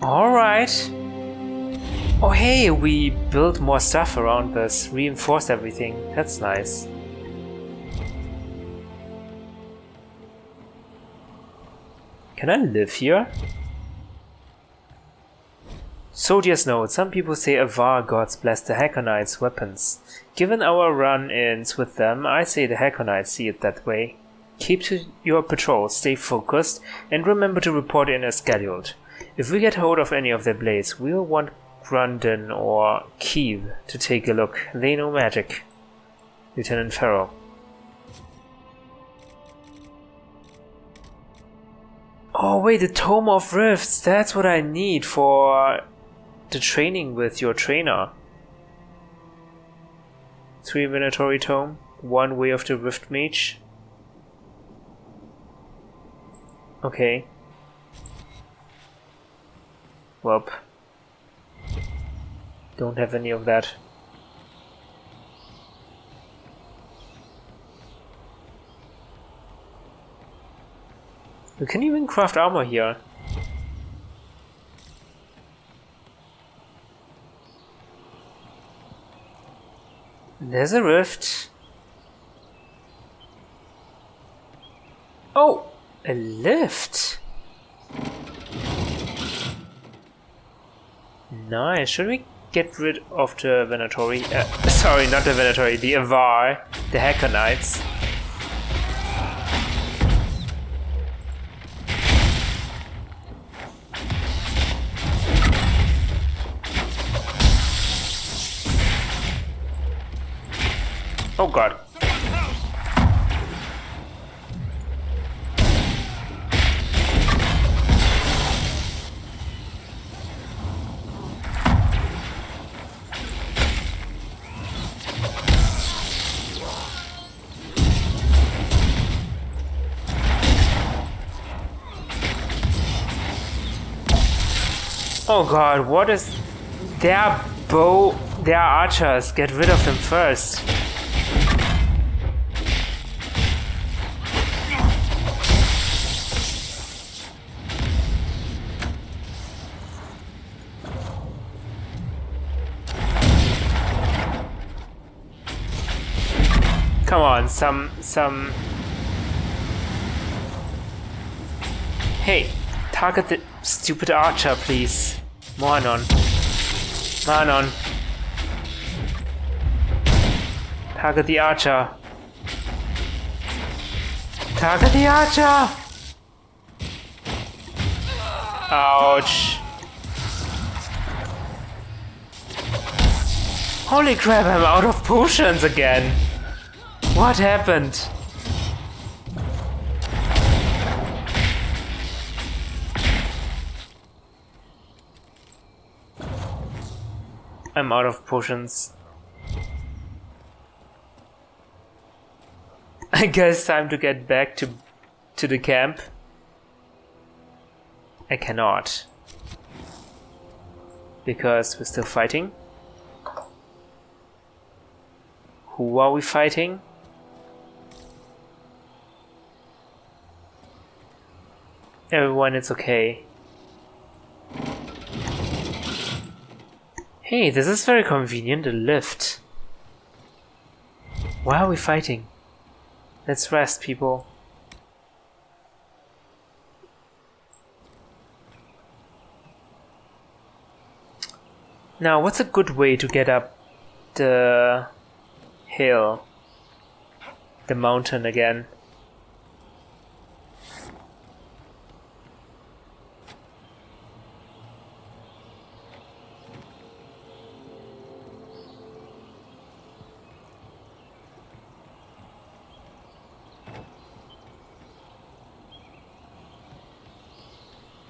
Alright. Oh hey, we built more stuff around this, reinforced everything. That's nice. Can I live here? Soldier's note. Some people say Avar gods bless the Hackonites' weapons. Given our run-ins with them, I say the Hackonites see it that way. Keep to your patrol, stay focused, and remember to report in as scheduled. If we get hold of any of their blades, we'll want Grundon or Kiev to take a look. They know magic. Lieutenant Farrell. Oh wait, the Tome of Rifts. That's what I need for the training with your trainer. 3 Veneratory Tome, 1 Way of the Rift Mage. Okay. Welp. Don't have any of that. You can even craft armor here. There's a rift. Oh! A lift! Nice. Should we get rid of the Venatori? Sorry, not the Venatori, the Avar, the Hackonites. Oh god. Oh god, what is... Their bow... Their archers, get rid of them first. Come on, some... Hey, target the stupid archer, please. Moanon. Manon. Target the archer. Target the archer! Ouch. Holy crap, I'm out of potions again. What happened? I'm out of potions. I guess time to get back to the camp. I cannot. Because we're still fighting. Who are we fighting? Everyone, it's okay. Hey, this is very convenient, a lift. Why are we fighting? Let's rest, people. Now, what's a good way to get up the hill? The mountain again.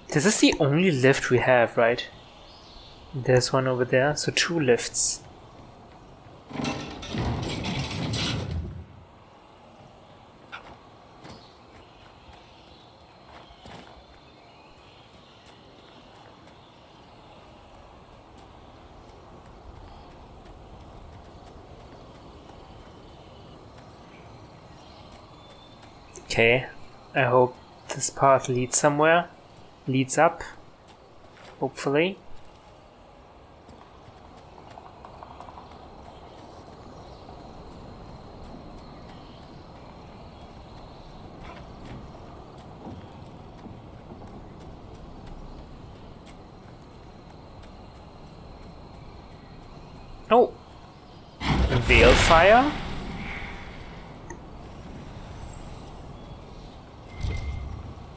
This is the only lift we have, right? There's one over there, so 2 lifts. Okay, I hope this path leads somewhere. Leads up. hopefully. Oh! Veil fire?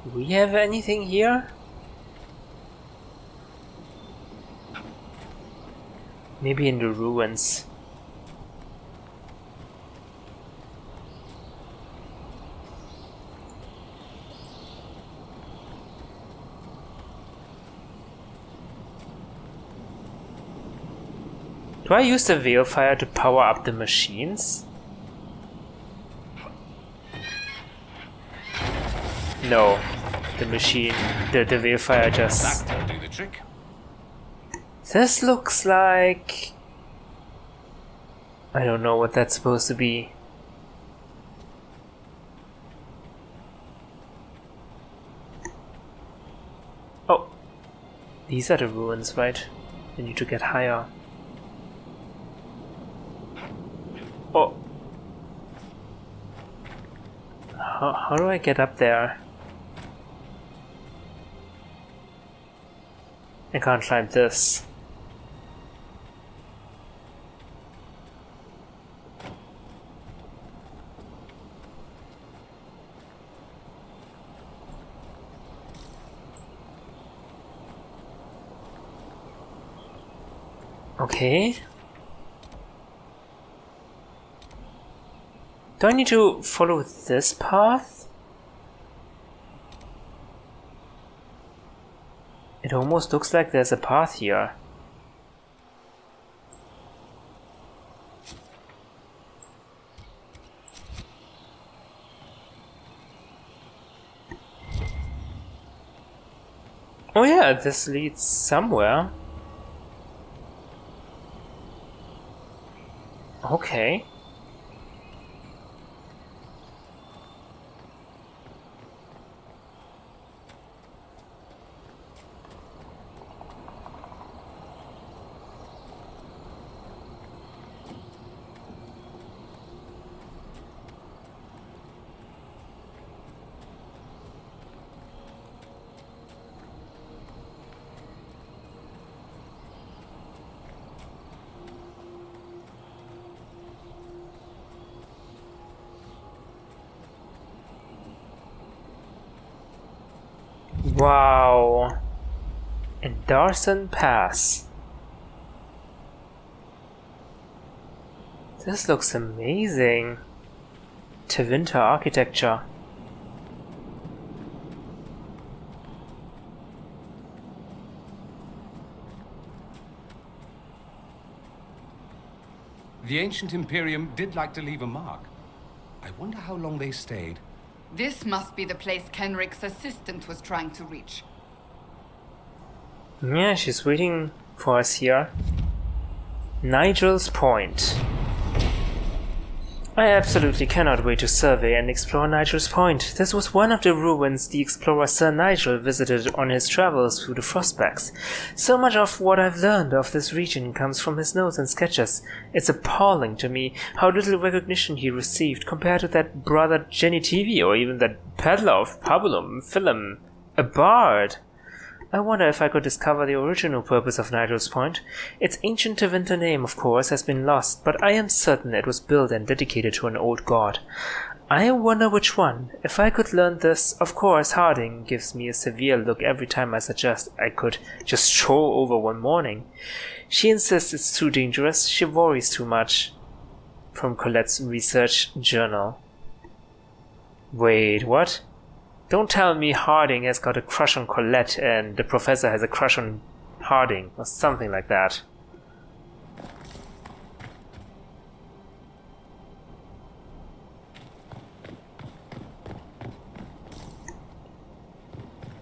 Do we have anything here? Maybe in the ruins. Do I use the veil fire to power up the machines? No. The machine, the veil fire just... That'll do the trick. This looks like... I don't know what that's supposed to be. Oh. These are the ruins, right? I need to get higher. Oh. How do I get up there? I can't climb this. Okay. Do I need to follow this path? It almost looks like there's a path here. Oh yeah, this leads somewhere. Okay. Wow. And Darkspawn Pass. This looks amazing. Tevinter architecture. The ancient Imperium did like to leave a mark. I wonder how long they stayed. This must be the place Kenrick's assistant was trying to reach. Yeah, she's waiting for us here. Nigel's Point. I absolutely cannot wait to survey and explore Nigel's Point. This was one of the ruins the explorer Sir Nigel visited on his travels through the Frostbacks. So much of what I've learned of this region comes from his notes and sketches. It's appalling to me how little recognition he received compared to that brother Genitivi or even that peddler of pabulum, film, a bard. I wonder if I could discover the original purpose of Nigel's Point. Its ancient Tevinter name, of course, has been lost, but I am certain it was built and dedicated to an old god. I wonder which one. If I could learn this, of course Harding gives me a severe look every time I suggest I could just stroll over one morning. She insists it's too dangerous, she worries too much. From Colette's research journal. Wait, what? Don't tell me Harding has got a crush on Colette and the professor has a crush on Harding, or something like that.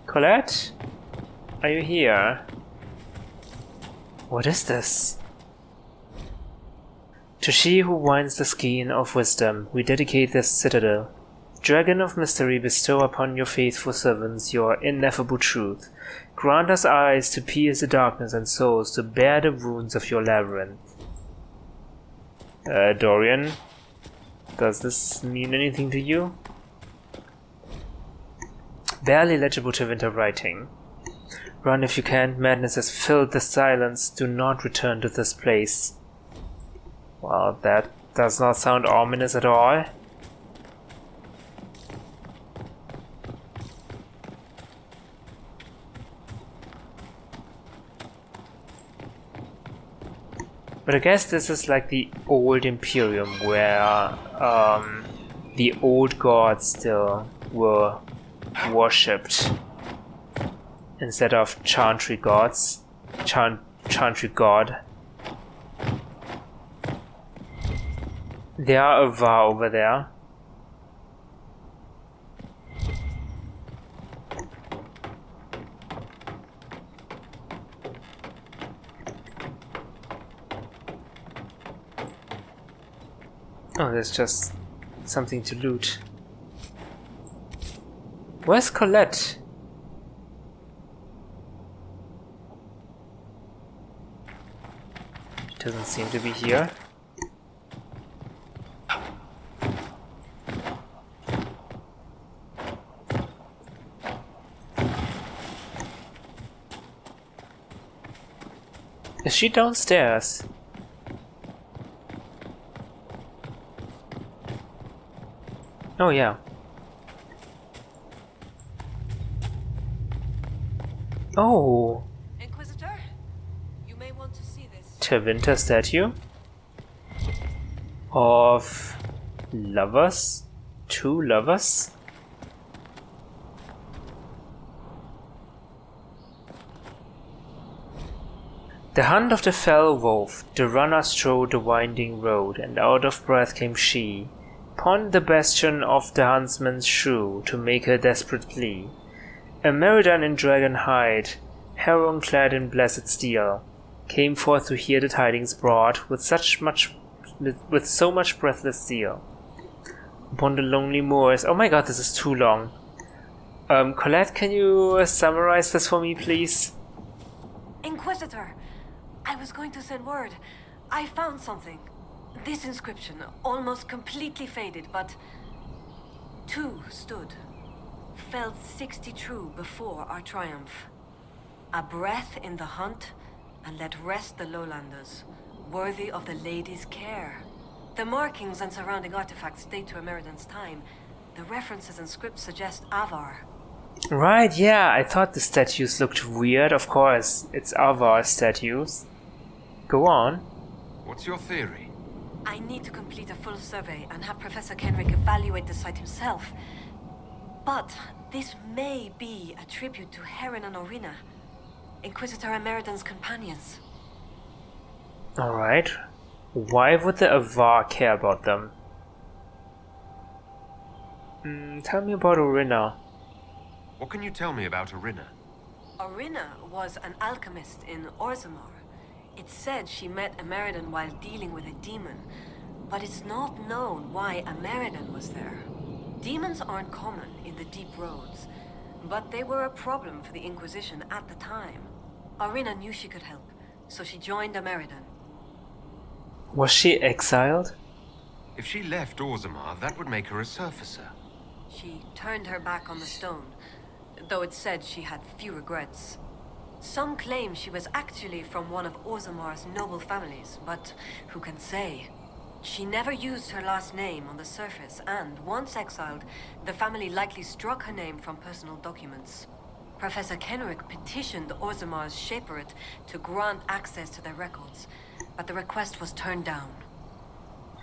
Colette? Are you here? What is this? To she who winds the skein of wisdom, we dedicate this citadel. Dragon of Mystery, bestow upon your faithful servants your ineffable truth. Grant us eyes to pierce the darkness and souls to bear the wounds of your labyrinth. Dorian, does this mean anything to you? Barely legible to winter writing. Run if you can, madness has filled the silence, do not return to this place. Well, that does not sound ominous at all. But I guess this is like the old Imperium where the old gods still were worshipped instead of Chantry gods. Chantry god. There are Ava over there. Oh, there's just something to loot. Where's Colette? She doesn't seem to be here. Is she downstairs? Oh yeah. Oh. Inquisitor, you may want to see this. Tevinter statue of lovers? 2 lovers? The hunt of the fell wolf, the runner strode the winding road, and out of breath came she, pawned the bastion of the huntsman's shoe to make her desperate plea. A Meridan in dragon hide, heron clad in blessed steel, came forth to hear the tidings brought with so much breathless zeal. Upon the lonely moors. Oh my god, this is too long. Colette, can you summarize this for me, please? Inquisitor, I was going to send word. I found something. This inscription, almost completely faded, but 2 stood. Felled 60 true before our triumph. A breath in the hunt, and let rest the lowlanders, worthy of the lady's care. The markings and surrounding artifacts date to Meridan's time. The references and scripts suggest Avar. Right, yeah, I thought the statues looked weird. Of course, it's Avar statues. Go on. What's your theory? I need to complete a full survey and have Professor Kenrick evaluate the site himself. But this may be a tribute to Heron and Orina, Inquisitor Meridan's companions. Alright. Why would the Avar care about them? Tell me about Orina. What can you tell me about Orina? Orina was an alchemist in Orzammar. It's said she met Meridan while dealing with a demon, but it's not known why Meridan was there. Demons aren't common in the deep roads, but they were a problem for the Inquisition at the time. Orina knew she could help, so she joined Meridan. Was she exiled? If she left Orzammar, that would make her a surfacer. She turned her back on the stone, though it's said she had few regrets. Some claim she was actually from one of Orzammar's noble families, but who can say? She never used her last name on the surface, and once exiled, the family likely struck her name from personal documents. Professor Kenrick petitioned Orzammar's Shaperate to grant access to their records, but the request was turned down.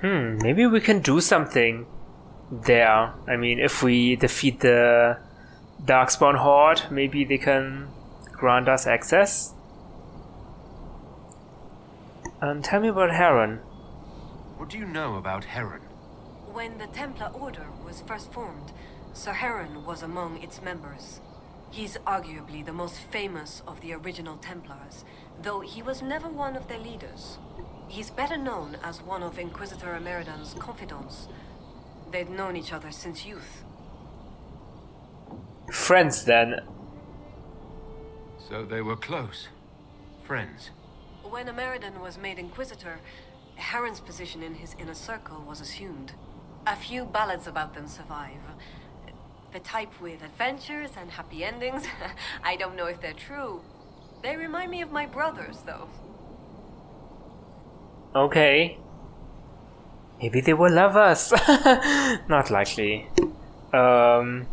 Maybe we can do something there. I mean, if we defeat the Darkspawn Horde, maybe they can grant us access. Tell me about Heron. What do you know about Heron? When the Templar Order was first formed, Sir Heron was among its members. He's arguably the most famous of the original Templars, though he was never one of their leaders. He's better known as one of Inquisitor Meridan's confidants. They'd known each other since youth. Friends then. So they were close. Friends. When Ameridan was made Inquisitor, Heron's position in his inner circle was assumed. A few ballads about them survive. The type with adventures and happy endings. I don't know if they're true. They remind me of my brothers, though. Okay. Maybe they were lovers. Not likely. How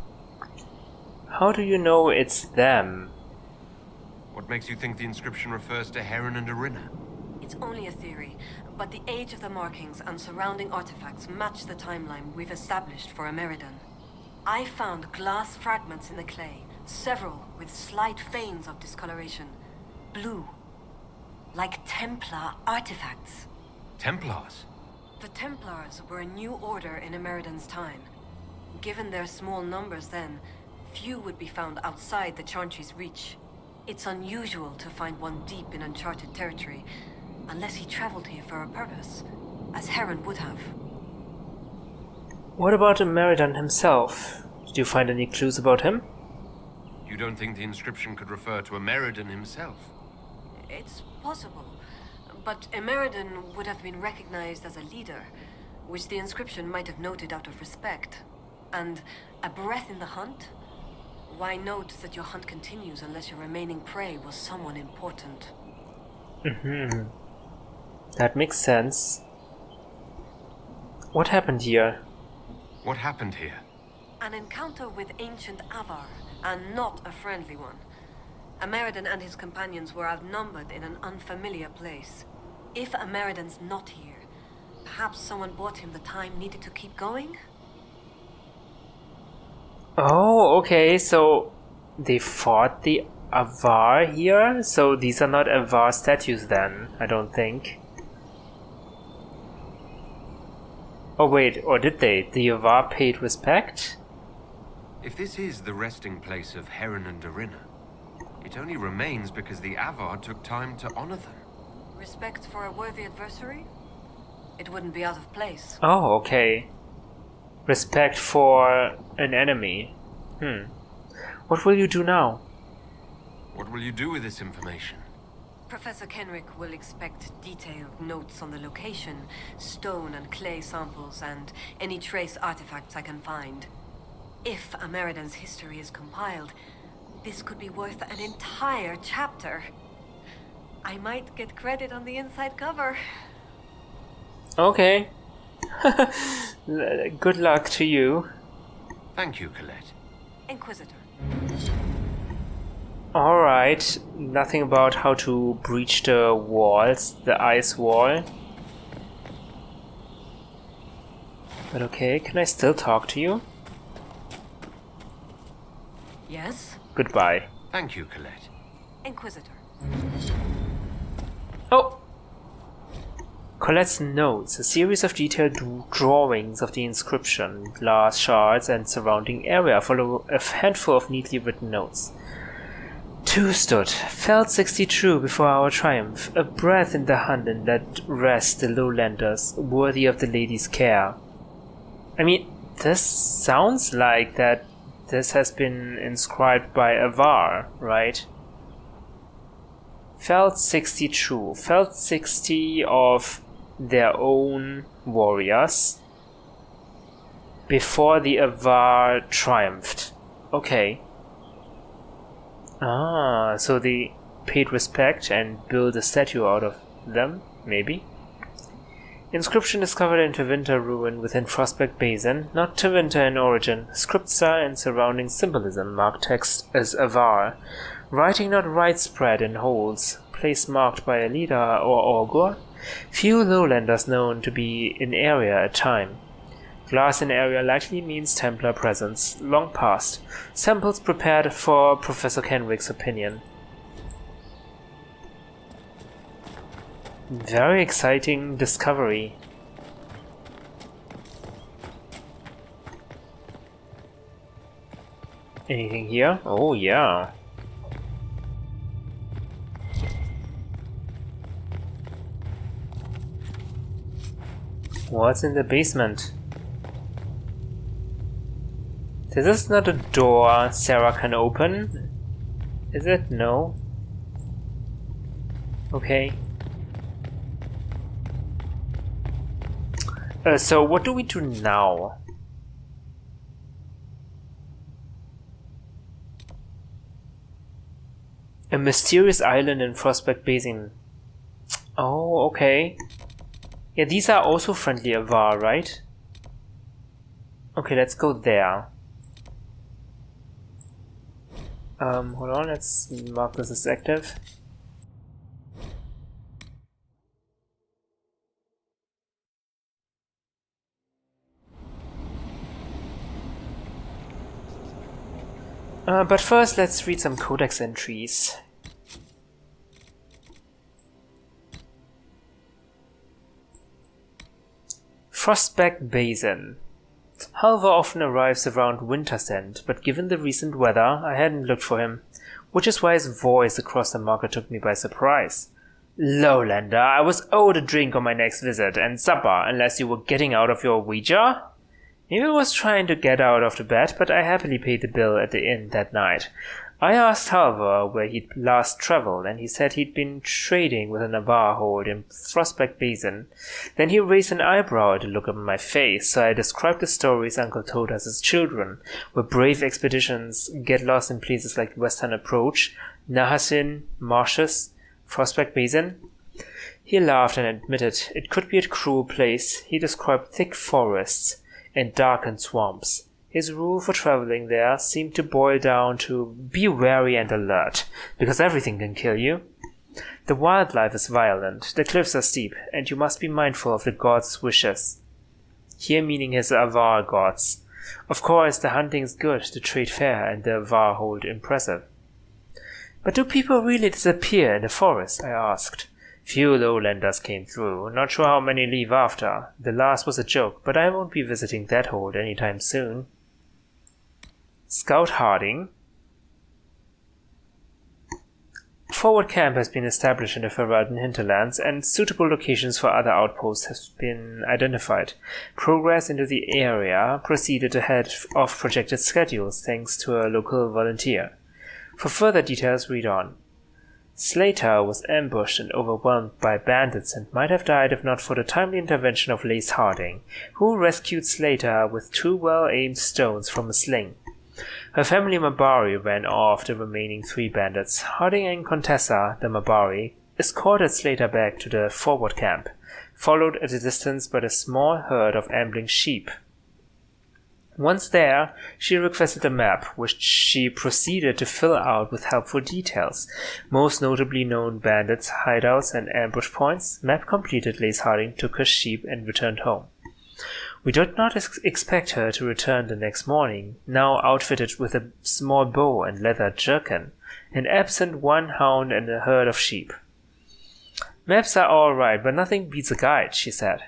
do you know it's them? What makes you think the inscription refers to Heron and Arina? It's only a theory, but the age of the markings and surrounding artifacts match the timeline we've established for Ameridan. I found glass fragments in the clay, several with slight veins of discoloration. Blue. Like Templar artifacts. Templars? The Templars were a new order in Ameridan's time. Given their small numbers then, few would be found outside the Chauncey's reach. It's unusual to find one deep in uncharted territory, unless he traveled here for a purpose, as Heron would have. What about Ameridan himself? Did you find any clues about him? You don't think the inscription could refer to Ameridan himself? It's possible, but Ameridan would have been recognized as a leader, which the inscription might have noted out of respect. And a breath in the hunt? Why note that your hunt continues unless your remaining prey was someone important? That makes sense. What happened here? What happened here? An encounter with ancient Avar, and not a friendly one. Ameridan and his companions were outnumbered in an unfamiliar place. If Ameridan's not here, perhaps someone bought him the time needed to keep going? Oh, okay, so they fought the Avar here? So these are not Avar statues then, I don't think. Oh wait, or did they? The Avar paid respect? If this is the resting place of Heron and Arina, it only remains because the Avar took time to honor them. Respect for a worthy adversary? It wouldn't be out of place. Oh, okay. Respect for an enemy. What will you do now? What will you do with this information? Professor Kenrick will expect detailed notes on the location, stone and clay samples, and any trace artifacts I can find. If Ameridan's history is compiled, this could be worth an entire chapter. I might get credit on the inside cover. Okay. Good luck to you. Thank you, Colette. Inquisitor. Alright, nothing about how to breach the walls, the ice wall. But okay, can I still talk to you? Yes? Goodbye. Thank you, Colette. Inquisitor. Oh! Colette's notes, a series of detailed drawings of the inscription, glass shards, and surrounding area, follow a handful of neatly written notes. 2 stood, felt 60 true before our triumph, a breath in the hunt and let rest the lowlanders, worthy of the lady's care. I mean, this sounds like that this has been inscribed by Avar, right? Felt 60 true, felt 60 of their own warriors before the Avar triumphed. Okay. Ah, so they paid respect and built a statue out of them, maybe? Inscription discovered in Tevinter ruin within Frostback Basin, not Tevinter in origin. Scripture and surrounding symbolism mark text as Avar. Writing not widespread in holes, place marked by a leader or augur. Few lowlanders known to be in area at time. Glass in area likely means Templar presence, long past. Samples prepared for Professor Kenrick's opinion. Very exciting discovery. Anything here? Oh yeah. What's in the basement? This is not a door Sarah can open. Is it? No. Okay. So what do we do now? A mysterious island in Frostback Basin. Oh, okay. Yeah, these are also friendly Avar, right? Okay, let's go there. Hold on, let's mark this as active. But first, let's read some Codex Entries. Frostback Basin. Halvar often arrives around winter's end, but given the recent weather, I hadn't looked for him, which is why his voice across the market took me by surprise. Lowlander, I was owed a drink on my next visit, and supper, unless you were getting out of your Ouija? Maybe I was trying to get out of the bed, but I happily paid the bill at the inn that night. I asked Halvar where he'd last traveled, and he said he'd been trading with a Navarre hold in Frostback Basin. Then he raised an eyebrow at the look on my face, so I described the stories Uncle told us as children, where brave expeditions get lost in places like Western Approach, Nahasin, Marshes, Frostback Basin. He laughed and admitted it could be a cruel place. He described thick forests and darkened swamps. His rule for traveling there seemed to boil down to be wary and alert, because everything can kill you. The wildlife is violent, the cliffs are steep, and you must be mindful of the gods' wishes. Here meaning his Avar gods. Of course, the hunting's good, the trade fair, and the Avar hold impressive. But do people really disappear in the forest? I asked. Few lowlanders came through, not sure how many leave after. The last was a joke, but I won't be visiting that hold anytime soon. Scout Harding. Forward camp has been established in the Ferelden hinterlands, and suitable locations for other outposts have been identified. Progress into the area proceeded ahead of projected schedules thanks to a local volunteer. For further details, read on. Slater was ambushed and overwhelmed by bandits and might have died if not for the timely intervention of Lace Harding, who rescued Slater with 2 well-aimed stones from a sling. Her family Mabari ran off the remaining 3 bandits. Harding and Contessa, the Mabari, escorted Slater back to the forward camp, followed at a distance by the small herd of ambling sheep. Once there, she requested a map, which she proceeded to fill out with helpful details, most notably known bandits, hideouts, and ambush points. Map completed, Lace Harding took her sheep and returned home. We did not expect her to return the next morning, now outfitted with a small bow and leather jerkin, and absent 1 hound and a herd of sheep. Maps are all right, but nothing beats a guide, she said.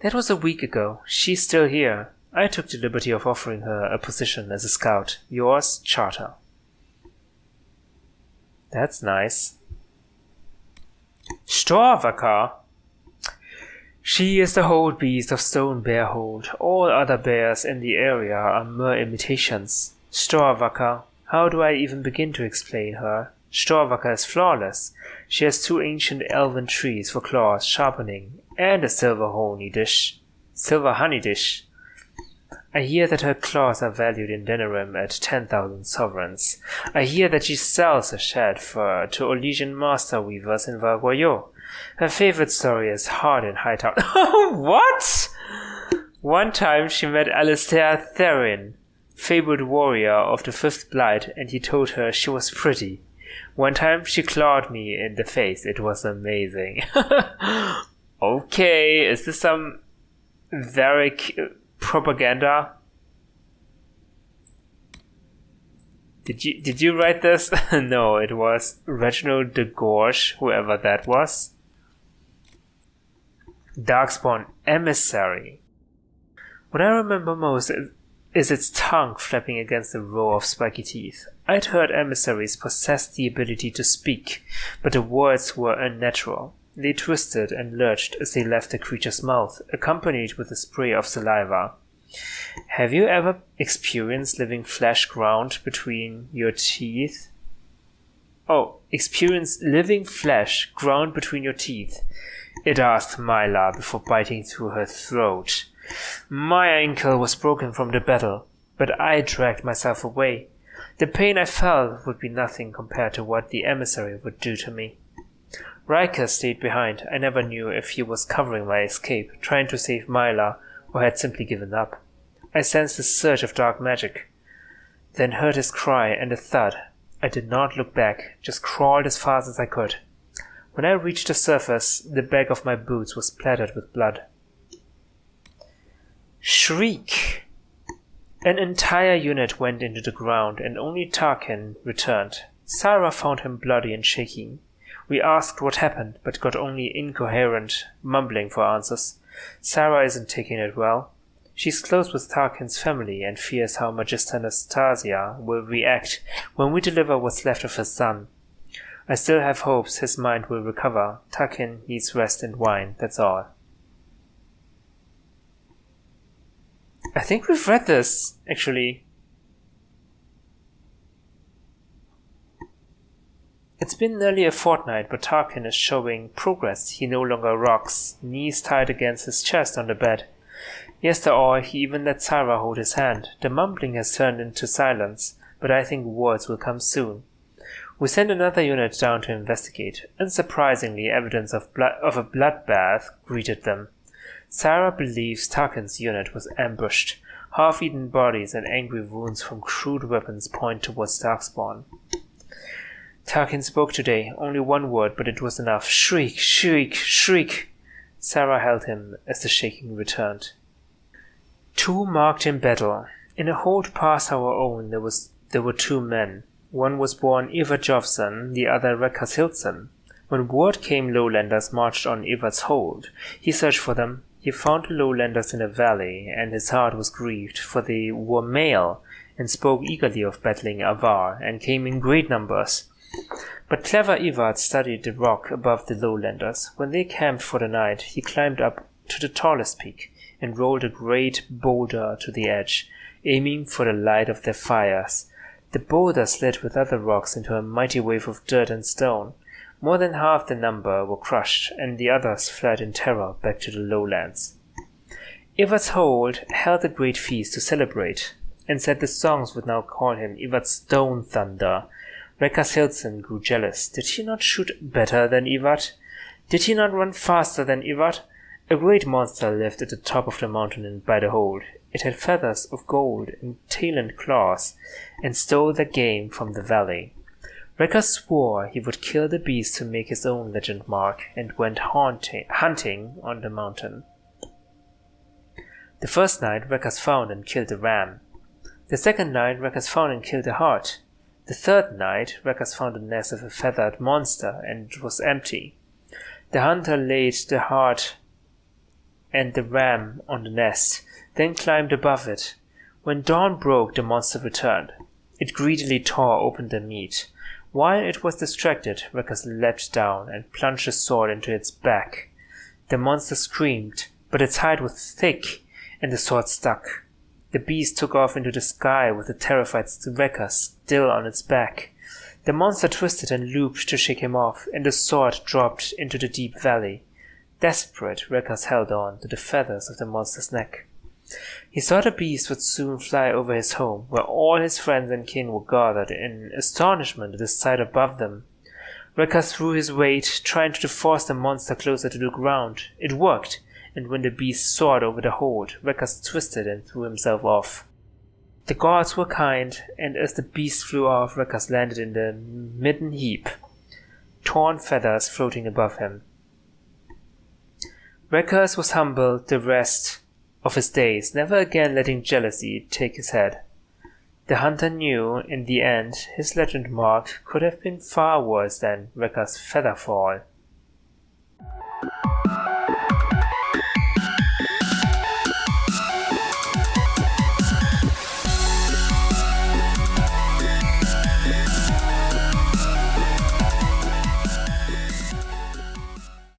That was a week ago. She's still here. I took the liberty of offering her a position as a scout. Yours, Charter. That's nice. Storvaka. She is the hold beast of Stone Bearhold. All other bears in the area are mere imitations. Storvaka. How do I even begin to explain her? Storvaka is flawless. She has 2 ancient elven trees for claws sharpening, and a silver honey dish. I hear that her claws are valued in Denerim at 10,000 sovereigns. I hear that she sells her shed fur to Olesian master weavers in Valgoyo. Her favorite story is Hard in Hightown. What? One time she met Alistair Therin, fabled warrior of the 5th Blight, and he told her she was pretty. One time she clawed me in the face. It was amazing. Okay, is this some Varric propaganda? Did you write this? No, it was Reginald de Gorge, whoever that was. Darkspawn Emissary. What I remember most is its tongue flapping against a row of spiky teeth. I'd heard emissaries possessed the ability to speak, but the words were unnatural. They twisted and lurched as they left the creature's mouth, accompanied with a spray of saliva. Have you ever experienced living flesh ground between your teeth? Oh, experience living flesh ground between your teeth, it asked Myla before biting through her throat. My ankle was broken from the battle, but I dragged myself away. The pain I felt would be nothing compared to what the emissary would do to me. Riker stayed behind. I never knew if he was covering my escape, trying to save Myla, or had simply given up. I sensed a surge of dark magic, then heard his cry and a thud. I did not look back, just crawled as fast as I could. When I reached the surface, the back of my boots was splattered with blood. Shriek! An entire unit went into the ground, and only Tarkin returned. Sarah found him bloody and shaking. We asked what happened, but got only incoherent mumbling for answers. Sarah isn't taking it well. She's close with Tarkin's family and fears how Magister Anastasia will react when we deliver what's left of her son. I still have hopes his mind will recover. Tarkin needs rest and wine, that's all. I think we've read this, actually. It's been nearly a fortnight, but Tarkin is showing progress. He no longer rocks, knees tied against his chest on the bed. Yesterday, he even let Sarah hold his hand. The mumbling has turned into silence, but I think words will come soon. We sent another unit down to investigate. Unsurprisingly, evidence of a bloodbath greeted them. Sarah believes Tarkin's unit was ambushed. Half-eaten bodies and angry wounds from crude weapons point towards Darkspawn. Tarkin spoke today, only one word, but it was enough. Shriek, shriek, shriek! Sarah held him as the shaking returned. Two marked in battle. In a hold past our own, there were two men. One was born Eva Jovson, the other Rekas Hilson. When word came lowlanders marched on Eva's hold, he searched for them. He found the lowlanders in a valley, and his heart was grieved, for they were male, and spoke eagerly of battling Avar, and came in great numbers. But clever Evad studied the rock above the lowlanders. When they camped for the night, he climbed up to the tallest peak, and rolled a great boulder to the edge, aiming for the light of their fires. The boulder slid with other rocks into a mighty wave of dirt and stone. More than half the number were crushed, and the others fled in terror back to the lowlands. Evat's hold held a great feast to celebrate, and said the songs would now call him Evat's Stone Thunder. Rekas Hilson grew jealous. Did he not shoot better than Evat? Did he not run faster than Evat? A great monster lived at the top of the mountain and by the hold. It had feathers of gold and tail and claws, and stole their game from the valley. Rekas swore he would kill the beast to make his own legend mark, and went hunting on the mountain. The first night Rekas found and killed a ram. The second night Rekas found and killed a hart. The third night Rekas found a nest of a feathered monster, and it was empty. The hunter laid the hart and the ram on the nest, then climbed above it. When dawn broke, the monster returned. It greedily tore open the meat. While it was distracted, Rekas leapt down and plunged his sword into its back. The monster screamed, but its hide was thick, and the sword stuck. The beast took off into the sky with the terrified Rekas still on its back. The monster twisted and looped to shake him off, and the sword dropped into the deep valley. Desperate, Rekas held on to the feathers of the monster's neck. He saw the beast would soon fly over his home, where all his friends and kin were gathered in astonishment at the sight above them. Rekas threw his weight, trying to force the monster closer to the ground. It worked, and when the beast soared over the hold, Rekas twisted and threw himself off. The gods were kind, and as the beast flew off, Rekas landed in the midden heap, torn feathers floating above him. Rekas was humbled the rest of his days, never again letting jealousy take his head. The hunter knew, in the end, his legend mark could have been far worse than Rekas' featherfall.